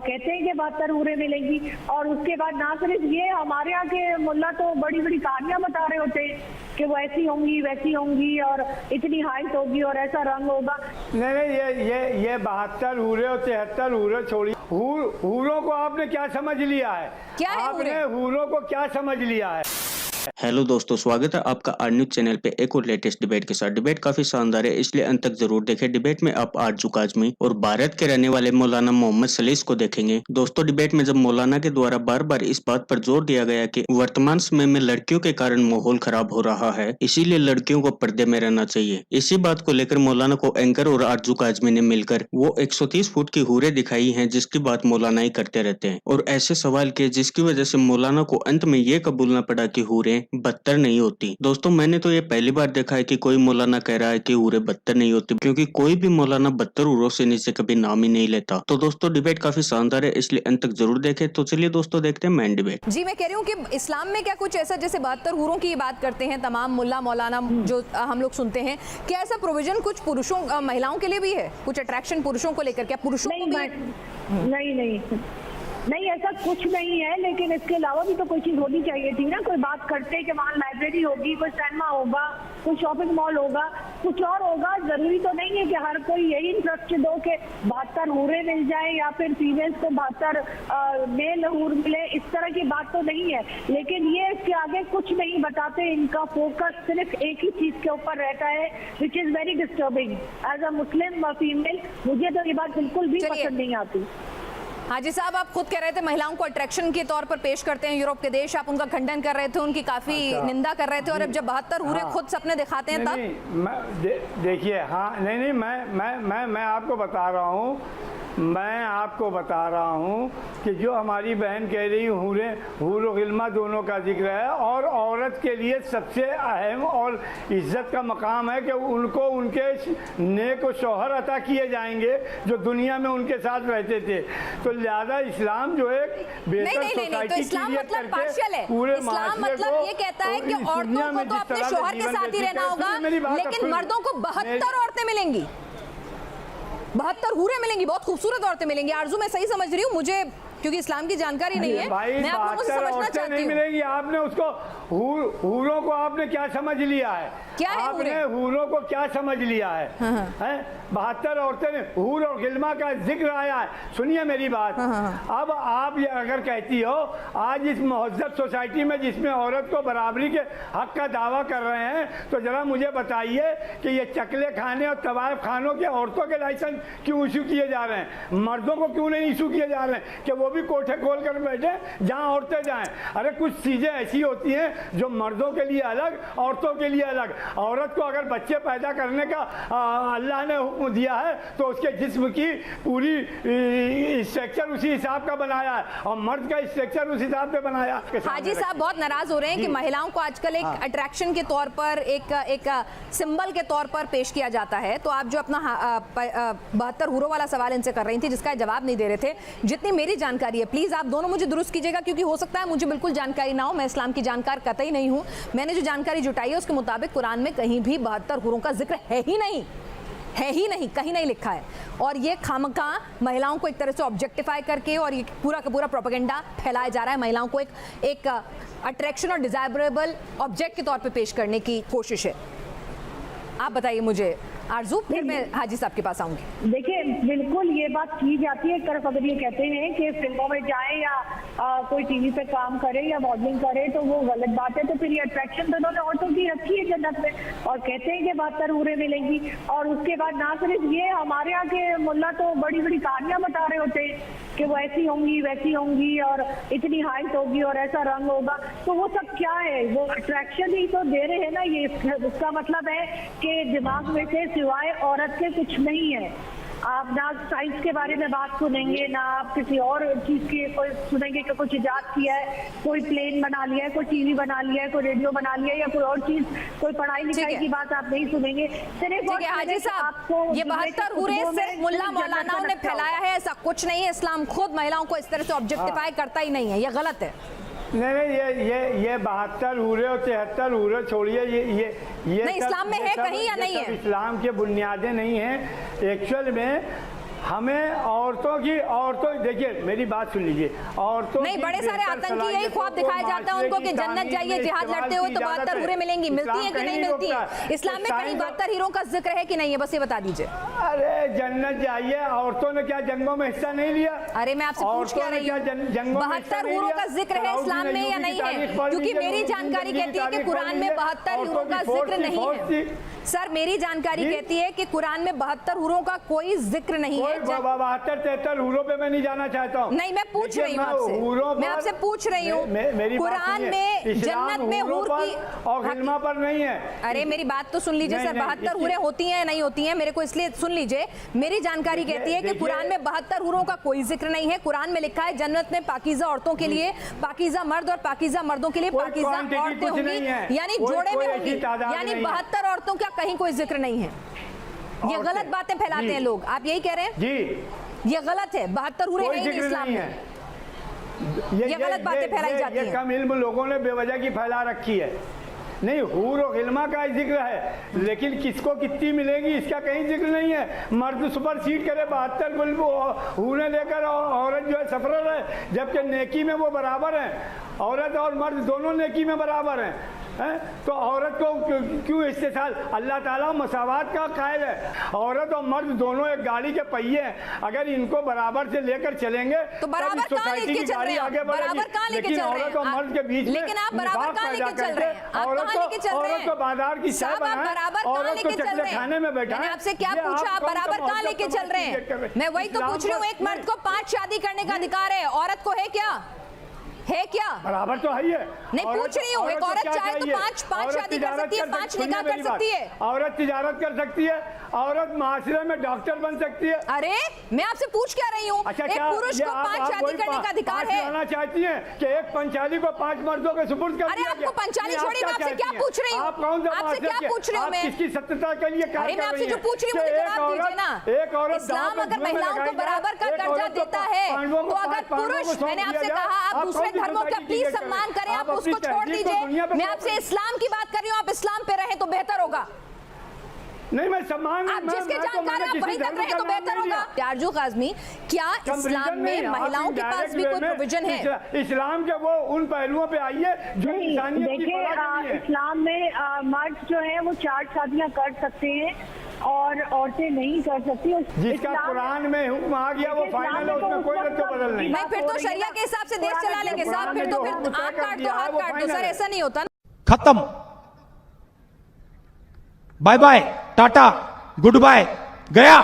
कहते हैं कि 72 हूरें मिलेंगी। और उसके बाद ना सिर्फ ये, हमारे यहाँ के मुल्ला तो बड़ी बड़ी कहानियां बता रहे होते हैं कि वो ऐसी होंगी वैसी होंगी और इतनी हाइट होगी और ऐसा रंग होगा। नहीं, ये 72 हूरें और 73 हूरें छोड़िए। हूरों को आपने क्या समझ लिया है? क्या है आपने हूरों को क्या समझ लिया है? हेलो दोस्तों, स्वागत है आपका आर न्यूज चैनल पे एक और लेटेस्ट डिबेट के साथ। डिबेट काफी शानदार है, इसलिए अंत तक जरूर देखें। डिबेट में आप आरजू काजमी और भारत के रहने वाले मौलाना मोहम्मद सलीस को देखेंगे। दोस्तों, डिबेट में जब मौलाना के द्वारा बार बार इस बात पर जोर दिया गया कि वर्तमान समय में लड़कियों के कारण माहौल खराब हो रहा है, इसीलिए लड़कियों को पर्दे में रहना चाहिए, इसी बात को लेकर मौलाना को एंकर और आरजू काजमी ने मिलकर वो 130 फुट की हूरें दिखाई है, जिसकी बात मौलाना ही करते रहते हैं, और ऐसे सवाल किए जिसकी वजह से मौलाना को अंत में ये कबूलना पड़ा कि हूरें बदतर नहीं होती। दोस्तों, मैंने तो ये पहली बार देखा है कि कोई मौलाना कह रहा है कि हूरें बदतर नहीं होती, क्योंकि कोई भी मौलाना 72 हूरों से नीचे कभी नाम ही नहीं लेता। तो दोस्तों, डिबेट काफी शानदार है, इसलिए अंत तक जरूर देखें। तो चलिए दोस्तों, देखते हैं मेन डिबेट। जी, मैं कह रही हूँ कि इस्लाम में क्या कुछ ऐसा, जैसे 72 हूरों की बात करते हैं तमाम मुल्ला मौलाना जो हम लोग सुनते हैं, क्या ऐसा प्रोविजन कुछ पुरुषों महिलाओं के लिए भी है? कुछ अट्रैक्शन पुरुषों को लेकर, क्या पुरुषों को भी? नहीं, ऐसा कुछ नहीं है, लेकिन इसके अलावा भी तो कोई चीज होनी चाहिए थी ना। कोई बात करते हैं कि वहाँ लाइब्रेरी होगी, कोई सिनेमा होगा, कोई शॉपिंग मॉल होगा, कुछ और होगा। जरूरी तो नहीं है कि हर कोई यही इंटरेस्ट दो कि 72 हूरें मिल जाए या फिर फीमेल्स को 72 मेल हूर मिले, इस तरह की बात तो नहीं है। लेकिन ये इसके आगे कुछ नहीं बताते, इनका फोकस सिर्फ एक ही चीज के ऊपर रहता है, which is very disturbing. As a Muslim female मुझे तो ये बात बिल्कुल भी पसंद नहीं आती। हाजी साहब, आप खुद कह रहे थे महिलाओं को अट्रैक्शन के तौर पर पेश करते हैं यूरोप के देश, आप उनका खंडन कर रहे थे, उनकी काफी निंदा कर रहे थे, और अब जब 72 हूरें खुद सपने दिखाते हैं तब देखिए, हाँ, नहीं, मैं आपको बता रहा हूँ कि जो हमारी बहन कह रही हूर और गिल्मा दोनों का जिक्र है, और औरत के लिए सबसे अहम और इज्जत का मकाम है कि उनको उनके नेक शौहर अता किए जाएंगे जो दुनिया में उनके साथ रहते थे। तो लिहाजा इस्लाम जो है बेहतर सोसाइटी इस्लाम मतलब पार्शियल है। पूरे इस्लाम मतलब ये कहता है कि औरतों को तो अपने शौहर के साथ ही रहना होगा, लेकिन मर्दों को 72 औरतें मिलेंगी, 72 हूरें मिलेंगी, बहुत खूबसूरत औरतें मिलेंगी। आरजू, मैं सही समझ रही हूँ? मुझे क्योंकि इस्लाम की जानकारी नहीं है, मैं आप लोगों से समझना चाहती हूँ। नहीं मिलेगी। आपने उसको हूरों को आपने क्या समझ लिया है? क्या है आपने हूरों को क्या समझ लिया है? हैं? 72 औरतें ने हूर और गिल्मा का जिक्र आया है। सुनिए मेरी बात। अब आप ये अगर कहती हो, आज इस महज़्ज़ब सोसाइटी में जिसमें औरत को बराबरी के हक का दावा कर रहे हैं, तो जरा मुझे बताइए कि ये चकले खाने और तवायफ खानों के औरतों के लाइसेंस क्यों इशू किए जा रहे हैं? मर्दों को क्यों नहीं इशू किए जा रहे हैं कि वो भी कोठे खोल कर बैठे जहाँ औरतें जाएं? अरे कुछ चीजें ऐसी होती हैं जो मर्दों के लिए अलग, औरतों के लिए अलग। औरत को अगर बच्चे पैदा करने का अल्लाह ने हुक्म दिया है तो उसके जिस्म की पूरी स्ट्रक्चर उसी हिसाब का बनाया है, और मर्द का स्ट्रक्चर उस हिसाब से बनाया। हाजी साहब बहुत नाराज हो रहे हैं कि महिलाओं को आजकल एक अट्रैक्शन के तौर पर, एक सिंबल के तौर पर पेश किया जाता है। तो आप जो अपना 72 हूरों वाला सवाल इनसे कर रही थी, जिसका जवाब नहीं दे रहे थे, जितनी मेरी जानकारी है, प्लीज आप दोनों मुझे दुरुस्त कीजिएगा, क्योंकि हो सकता है मुझे बिल्कुल जानकारी ना हो। मैं इस्लाम की जानकार कतई नहीं हूं। मैंने जो जानकारी जुटाई है उसके मुताबिक कुरान में कहीं भी 72 हूरों का जिक्र है ही नहीं, कहीं नहीं लिखा है। और ये खामखा महिलाओं को एक तरह से ऑब्जेक्टिफाई करके और ये पूरा का पूरा प्रोपेगेंडा फैलाया जा रहा है, महिलाओं को एक अट्रैक्शन और डिजायरेबल ऑब्जेक्ट के तौर पे पेश करने की कोशिश है। आप बताइए मुझे आरजू, फिर मैं हाजी साहब के पास आऊंगी। देखिए, बिल्कुल ये बात की जाती है। एक तरफ अगर ये कहते हैं कि फिल्मों में जाए या कोई टीवी पे काम करे या मॉडलिंग करे तो वो गलत बात है, तो फिर ये अट्रैक्शन तो उन्होंने औरतों की रखी है जन्नत में, और कहते हैं कि 72 हूरें मिलेंगी। और उसके बाद ना सिर्फ ये, हमारे यहाँ के मुल्ला तो बड़ी बड़ी कहानियां बता रहे होते हैं कि वो ऐसी होंगी वैसी होंगी और इतनी हाइट होगी और ऐसा रंग होगा। तो वो सब क्या है? वो अट्रैक्शन ही तो दे रहे हैं ना। ये उसका मतलब है कि दिमाग में से सिवाय औरत के कुछ नहीं है। आप ना साइंस के बारे में बात सुनेंगे, ना आप किसी और चीज की कोई सुनेंगे कि कुछ इजाद किया है, कोई प्लेन बना लिया है, कोई टीवी बना लिया है, कोई रेडियो बना लिया है, या कोई और चीज, कोई पढ़ाई लिखाई की बात आप नहीं सुनेंगे। सिर्फ हाजी साहब, ये 72 हूरें सिर्फ मुल्ला मौलानाओं ने फैलाया है, ऐसा कुछ नहीं है। इस्लाम खुद महिलाओं को इस तरह से ऑब्जेक्टिफाई करता ही नहीं है, ये गलत है। नहीं, ये 72 हूरें और 73 हूरें छोड़िए, ये नहीं, इस्लाम में है कहीं या नहीं है? इस्लाम के बुनियादें नहीं हैं। एक्चुअल में हमें औरतों देखिए मेरी बात सुन लीजिए, औरतों नहीं, बड़े सारे आतंकी यही ख्वाब दिखाया जाता है उनको कि जन्नत जाइए, जिहाद लड़ते हो तो 72 हूरें मिलेंगी। मिलती है कि नहीं मिलती है? इस्लाम में कहीं 72 हीरों का जिक्र है कि नहीं है, बस ये बता दीजिए। अरे जन्नत जाइए, औरतों ने क्या जंगों में हिस्सा नहीं लिया? अरे मैं आपसे पूछ क्या रही हूँ, 72 हूरों का जिक्र है इस्लाम में या नहीं है? क्योंकि मेरी जानकारी कहती है कि कुरान में 72 हूरों का जिक्र नहीं है। सर मेरी जानकारी कहती है कि कुरान में 72 हूरों का कोई जिक्र नहीं है। 72-73 हूरों पे मैं नहीं जाना चाहता हूँ। नहीं, मैं पूछ रही हूँ आपसे, मैं आपसे पूछ रही हूँ, कुरान में जन्नत में हूर की और गिल्मा पर नहीं है। अरे मेरी बात तो सुन लीजिए सर, 72 हूरें होती हैं या नहीं होती हैं, मेरे को इसलिए सुन लीजिए। मेरी जानकारी कहती है कि कुरान में 72 हूरों का कोई जिक्र नहीं है। कुरान में लिखा है जन्नत में पाकीज़ा औरतों के लिए पाकीज़ा मर्द और पाकीज़ा मर्दों के लिए पाकीज़ा औरतें होंगी, यानी जोड़े में होंगी, यानी 72 औरतों का कहीं कोई जिक्र नहीं है। ये गलत बातें फैलाते हैं लोग, आप यही कह रहे हैं जी? ये गलत है, 72 हूरें है ही नहीं इस्लाम में। ये गलत बातें फैलाई जाती हैं। कम इल्म लोगों ने बेवजह की फैला रखी है। नहीं, हूर और गिल्मा का जिक्र है, लेकिन किसको कितनी मिलेगी इसका कहीं जिक्र नहीं है। मर्द सुपर सीट करे 72 हूरें लेकर, औरत जो है सफरर है, जबकि नेकी में वो बराबर है। औरत और मर्द दोनों नेकी में बराबर हैं। तो औरत को क्यों इस्तेसाल? अल्लाह ताला मसावात का कायल है। औरत और मर्द दोनों एक गाड़ी के पहिए हैं, अगर इनको बराबर से लेकर चलेंगे तो बराबर कहाँ लेके चल रहे हैं? बराबर कहाँ लेके चल रहे हैं? औरत और मर्द के बीच में, लेकिन आप बराबर कहाँ लेके चल रहे हैं? आप कहाँ लेके चल रहे हैं? औरत को बाजार की चाय बनाएं, औरत को चकले खाने में बैठाएं। मैंने आपसे क्या पूछा, आप बराबर कहाँ लेके चल रहे हैं? मैं वही तो पूछ रही हूँ। एक मर्द को 5 शादी करने का अधिकार है, औरत को है क्या? है क्या? बराबर तो है ही है। नहीं, पूछ रही हूँ, एक औरत चाहे तो 5 शादी कर सकती है, 5 निकाह कर सकती है। औरत तिजारत कर सकती है, औरत माशरे में डॉक्टर बन सकती है। अरे मैं आपसे पूछ क्या रही हूँ, अच्छा, एक पुरुष को 5 शादी करने का अधिकार है। कहना चाहती हैं कि एक पंचाली को 5 मर्दों के सुपुर्द कर अरे आपको पंचाली छोड़ी, मैं आपसे क्या पूछ रही हूँ? आप कौन सा आपसे क्या पूछ रही हूँ मैं? किसकी सत्यता के लिए? अरे मैं आपसे जो पूछ रही हूँ मुझे जवाब दीजिए ना। एक औरत इस्लाम अगर महिलाओं को बराबर का दर्जा देता है तो अगर पुरुष, मैंने आपसे कहा आप दूसरे धर्मों का प्लीज सम्मान करें, आप उसको छोड़ दीजिए। मैं आपसे इस्लाम की बात कर रही हूँ, आप इस्लाम पे रहें तो बेहतर होगा। नहीं, मैं सम्मान, आप जिसके जानकार हैं आप वहीं तक रहे तो बेहतर होगा। आरजू काज़मी, क्या इस्लाम में महिलाओं के पास भी कोई प्रोविजन है? इस्लाम के वो उन पहलुओं पे आइए जो इंसानियत की देखिए, परवाह नहीं है। इस्लाम में मर्द जो है वो 4 शादियां कर सकते हैं और औरतें नहीं कर सकती। जिसका कुरान में हुक्म आ गया वो फाइनल है, उसमें कोई रद्द बदल नहीं। नहीं, फिर तो शरिया के हिसाब से देश चला लेंगे साहब, फिर तो फिर आंख काट दो हाथ काट दो। सर ऐसा नहीं होता ना। खत्म, bye bye, tata, goodbye, गया।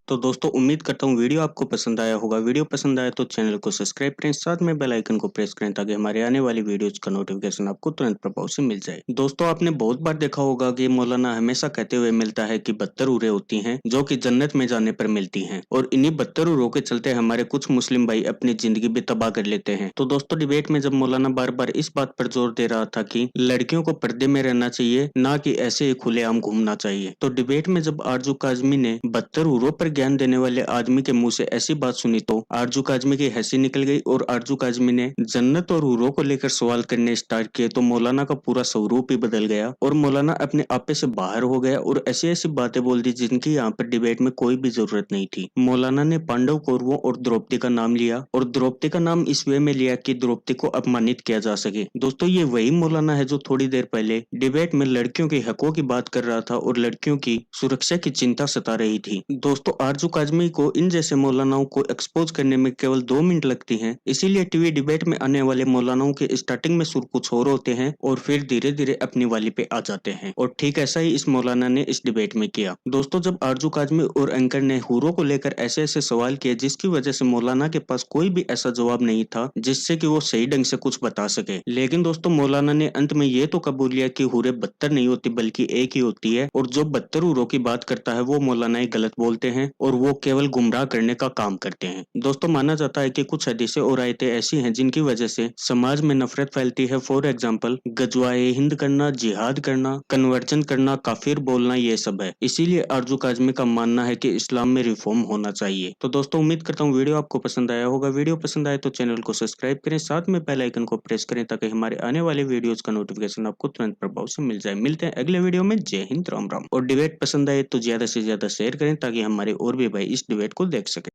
तो दोस्तों उम्मीद करता हूँ वीडियो आपको पसंद आया होगा। वीडियो पसंद आया तो चैनल को सब्सक्राइब करें, साथ में बेल आइकन को प्रेस करें ताकि हमारे आने वाली वीडियोज का नोटिफिकेशन आपको तुरंत प्रभाव से मिल जाए। दोस्तों आपने बहुत बार देखा होगा कि मौलाना हमेशा कहते हुए मिलता है कि 72 हूरें होती हैं जो कि जन्नत में जाने पर मिलती हैं, और इन्हीं 72 हूरों के चलते हमारे कुछ मुस्लिम भाई अपनी जिंदगी भी तबाह कर लेते हैं। तो दोस्तों डिबेट में जब मौलाना बार बार इस बात पर जोर दे रहा था कि लड़कियों को पर्दे में रहना चाहिए, ना कि ऐसे ही खुलेआम घूमना चाहिए, तो डिबेट में जब आरजू काज़मी ने 72 हूरों पर ज्ञान देने वाले आदमी के मुंह से ऐसी बात सुनी तो आरजू काज़मी की हंसी निकल गई और आरजू काज़मी ने जन्नत और हूरों को लेकर सवाल करने स्टार्ट किए। तो मौलाना का पूरा स्वरूप ही बदल गया और मौलाना अपने आपे से बाहर हो गया और ऐसी ऐसी बातें बोल दी जिनकी यहाँ पर डिबेट में कोई भी जरूरत नहीं थी। मौलाना ने पांडव, कौरवों और द्रौपदी का नाम लिया, और द्रौपदी का नाम इस वे में लिया कि द्रौपदी को अपमानित किया जा सके। दोस्तों ये वही मौलाना है जो थोड़ी देर पहले डिबेट में लड़कियों के हकों की बात कर रहा था और लड़कियों की सुरक्षा की चिंता सता रही थी। दोस्तों आरजू काज़मी को इन जैसे मौलानाओं को एक्सपोज करने में केवल 2 मिनट लगती हैं, इसीलिए टीवी डिबेट में आने वाले मौलानाओं के स्टार्टिंग में सुर कुछ और होते हैं और फिर धीरे धीरे अपनी वाली पे आ जाते हैं, और ठीक ऐसा ही इस मौलाना ने इस डिबेट में किया। दोस्तों जब आरजू काज़मी और एंकर ने हूरों को लेकर ऐसे ऐसे सवाल किए जिसकी वजह से मौलाना के पास कोई भी ऐसा जवाब नहीं था जिससे कि वो सही ढंग से कुछ बता सके, लेकिन दोस्तों मौलाना ने अंत में ये तो कबूल लिया कि हूरें 72 नहीं होती बल्कि एक ही होती है, और जो 72 हूरों की बात करता है वो मौलाना गलत बोलते हैं और वो केवल गुमराह करने का काम करते हैं। दोस्तों माना जाता है कि कुछ हदीसें और आयतें ऐसी हैं जिनकी वजह से समाज में नफरत फैलती है। फॉर एग्जाम्पल गजवाए हिंद करना, जिहाद करना, कन्वर्जन करना, काफिर बोलना, ये सब है। इसीलिए आरजू काज़मी का मानना है कि इस्लाम में रिफॉर्म होना चाहिए। तो दोस्तों उम्मीद करता हूँ वीडियो आपको पसंद आया होगा। वीडियो पसंद आए तो चैनल को सब्सक्राइब करें, साथ में बेल आइकन को प्रेस करें ताकि हमारे आने वाले वीडियोज का नोटिफिकेशन आपको तुरंत प्रभाव से मिल जाए। मिलते हैं अगले वीडियो में। जय हिंद, राम राम। और डिबेट पसंद आए तो ज्यादा से ज्यादा शेयर करें ताकि हमारे और भी भाई इस डिबेट को देख सके।